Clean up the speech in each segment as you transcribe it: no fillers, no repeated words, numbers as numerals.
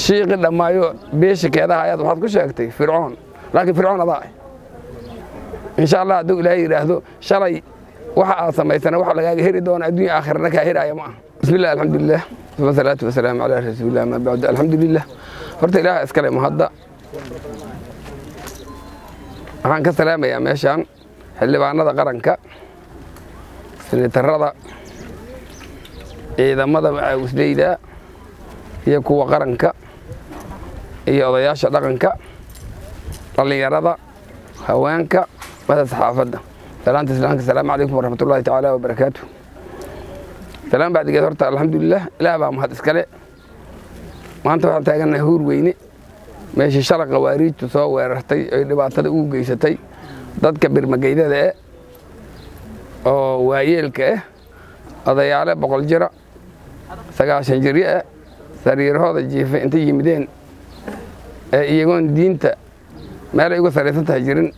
شيء قد ما يو بيش كذا هاي هذا كل شيء فرعون لكن فرعون ضاع إن شاء الله دو إلهي يرهدو شري وحا سميتنا وحا لقى هيري دون الدنيا آخر لك هيري يا معه بسم الله الحمد لله والصلاة والسلام على رسول الله ما بعد الحمد لله فرت إله أسكال مهدأ waxaan ka salaamayaa meeshaan xildhibaanada qaranka senatarada ciidamada macawislayda iyo kuwa qaranka iyo odayaasha dhaqanka dhalinyarada haweenka madax saxaafadda salaanta islaamka salaamu calaykum waraxmatullaahi tacaala wabarakaatuh salaam bacdigeed horta alxamdulilah ilaah baa mahad iskale maanta waxaan taaganahay huur weyne meeshii shalay qawaariijtu soo weerartay ay dhibaatada ugu geysatay dadka birmageydada oo waayeelka odayaale 100 jira 90 jir sariirahooda jiifay inta yimideen iyagoon diinta meel ay uga sareysan tahay jirin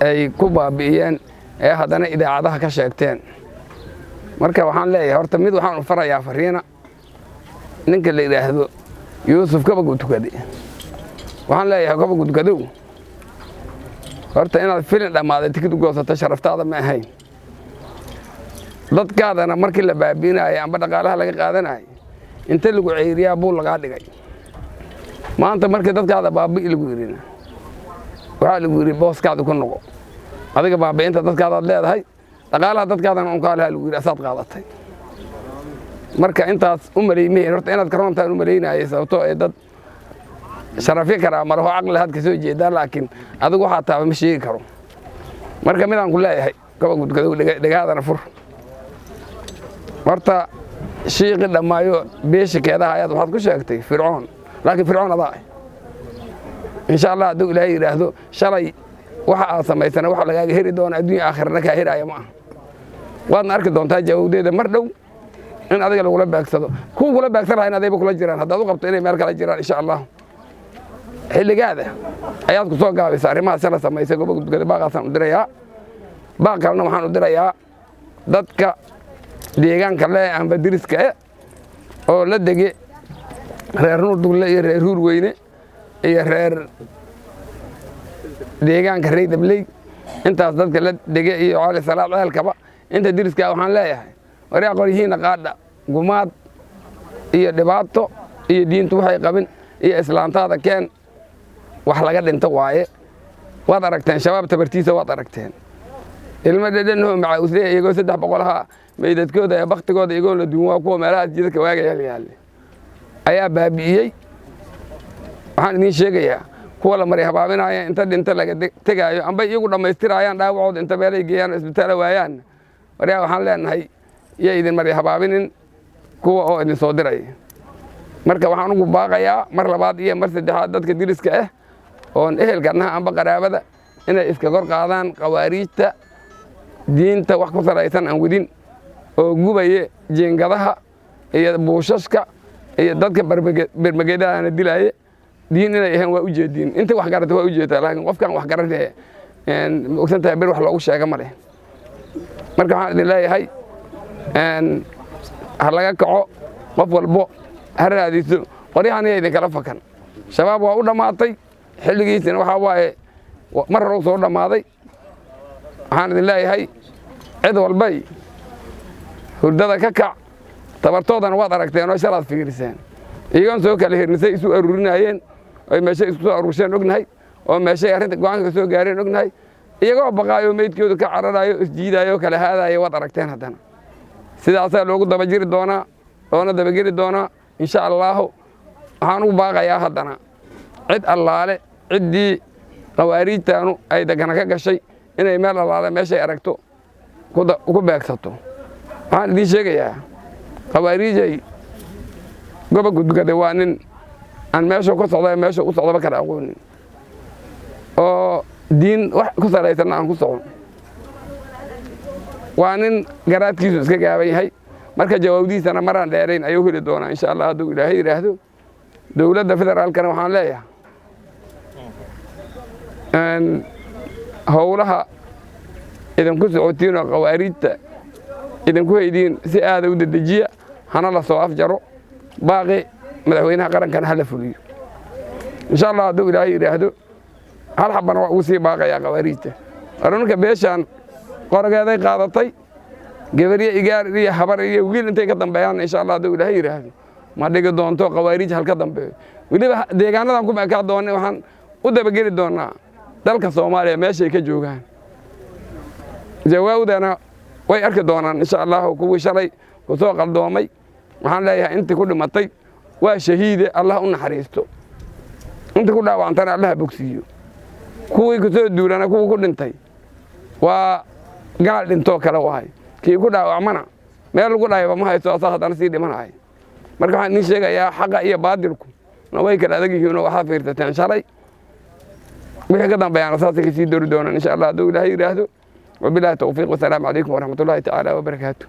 ay ku baabi'iyeen haddana idaacadaha ka sheegteen marka waxaan leeyahay horta mid waxaan u farayaa fariina ninka la yiraahdo yuusuf kabagu tukaday waxaan leeyahay kabagu tukadow horta inaad filin dhamaaday tikid u goosato sharaftaada ma ahayn dadkaadana markii la baabiinaayo amba dhaqaalaha laga qaadanayo inta lagu ceeriyaa buu laga dhigay maanta markii dadkaada baabi'i lagu yirina waxa lagu yiri booskaada ku noqo adiga baabi'inta dadkaada leedahay dhaqaalaha dadkaadana on kaalaha lagu yiri asaad qaadatay marka intaas u maleeyay horta inaad karoontaan u maleeynaayay sababtoo ay dad sharafi kara maraho aqli had ka soo jeedaa laakiin adigu waxa taaba ma sheegi karo marka midaan ku leeyahay kaba gudkado dhagaadana fur horta شيء قد ما يو بيش كذا هاي هذا كل شيء فرعون لكن فرعون ضاع إن شاء الله دو إلهي يرهدو شري وحا سميتنا وحا لقى هيري دون الدنيا آخر لك هيري يا معه وأنا أركض دون تاجه ده مردو إن هذا يقول لك بأكسده كون يقول لك بأكسده هنا ده بكل جيران هذا ضغط إليه مارك الجيران إن شاء الله اللي قاعده أيات كسوق قاعد يساري ما سلا سميته قبل كده باقي سام دريا باقي لنا محن دريا ضدك deegaanka le aan badiriska oo la degay reer nuur dugle iyo reer huur weyne iyo reer deegaanka reedabley intaas dadka la degay iyo cali salaad ceelkaba inta diriska waxaan leeyahay wariya qorihiina qaada gumaad iyo dhibaato iyo diintu waxay qabin iyo islaantaada keen wax laga dhinto waaye waad aragteen shabaab tabartiisa waad aragteen ilma dhadhanoo macawisle iyagoo 300 meydadkooda ee baktigooda iyagoo la duwan kuwa meelaha jidka waagaya yaal ayaa baabi'iyay waxaan idin sheegayaa kuwa la maray habaabinaya inta dhinta laga tagaayo amba iyagu dhameystirayaan dhaawacooda inta meelay geeyaan isbitaal waayaan wariya waxaan leenahay iyo idin maray habaabinin kuwa oo idin soo diray marka waxaan ugu baaqayaa mar labaad iyo mar saddexaad dadka diriska oo ehelkanaha amba qaraabada inay iska kor qaadaan qawaariijta diinta wax ku saraysan aan wadin oo gubaye jeengadaha iyo buushashka iyo dadka barmageedana dilaaye diin inay ahaan waa u jeedin inta wax garata waa u jeedaa laakiin qofkan wax garanay ogsantahay bir wax loogu sheega ma leh marka waxaan idin leeyahay ha laga kaco qof walbo ha raadiso qoryahan idin kala fakan shabaab waa u dhamaatay xilligiisina waxa waaye mar hore soo dhamaaday waxaan idin leeyahay cid walbay hurdada ka kac tabartoodana waad aragteen oo shalaad fiiriseen iyagoon soo kala hirnisay isu aruurinayeen oo meesha isku soo aruursheen ognahay oo meesha arrinta go'aanka soo gaareen ognahay iyagoo baqaayo meydkooda ka cararayo isjiidayo kala haadayo waad aragteen haddana sidaasaa loogu daba jiri doonaa loona daba geli doonaa insha allahu waxaan ugu baaqayaa haddana cid allaale ciddii qawaariijtaanu ay degana ka gashay inay meel allaale meeshay aragto ku beegsato waxaan idin sheegayaa qawaariijay goba gudgade waa nin aan meesha ku socda meesha u socdaba kala aqoonin oo diin wax ku saraysan aan ku socon waa nin garaadkiisu iska gaaban yahay marka jawaabdiisana maraan dheerayn ayuu heli doonaa insha Allah hadduu ilaahay yiraahdo dawladda federaalkana waxaan leeyahay howlaha idinku socotiin oo qawaariijta idinku haydiin si aad u dedejiya hana la soo afjaro baaqi madaxweynaha qarankana hala fuliyo insha Allah hadduu ilaahay yidhaahdo hal xabana waa ugu sii baaqayaa qawaariijta arunka beeshaan qorgeeday qaadatay gabaryo igaar iyo habar iyo wiil intay ka dambeeyaan insha Allah hadduu ilaahay yidhaahdo ma dhigi doonto qawaariij halka dambeeyo weliba deegaanadan ku baakaa doonay waxaan u dabageli doonaa dalka Soomaaliya meeshay ka joogaan jawaabdana way arki doonaan insha Allah kuwii shalay ku soo qaldoomay waxaan leeyahay intii ku dhimatay waa shahiide Allah u naxariisto intii ku dhaawacantana Allah bogsiyo kuwii ku soo duulana kuwii ku dhintay waa gaal dhinto kala wahay kii ku dhaawacmana meel lagu dhaayba ma haysto asaga hadana sii dhimanahay marka waxaan idin sheegayaa xaqa iyo baadilku way kala adag yihiin waxa fiirsateen shalay wixii ka dambeeyana saasay ka sii doori doonaan insha Allah hadduu ilaahay yiraahdo wabillahi tawfiiq wa salaamu calaykum wa rahmatullahi ta'ala wa barakaatuh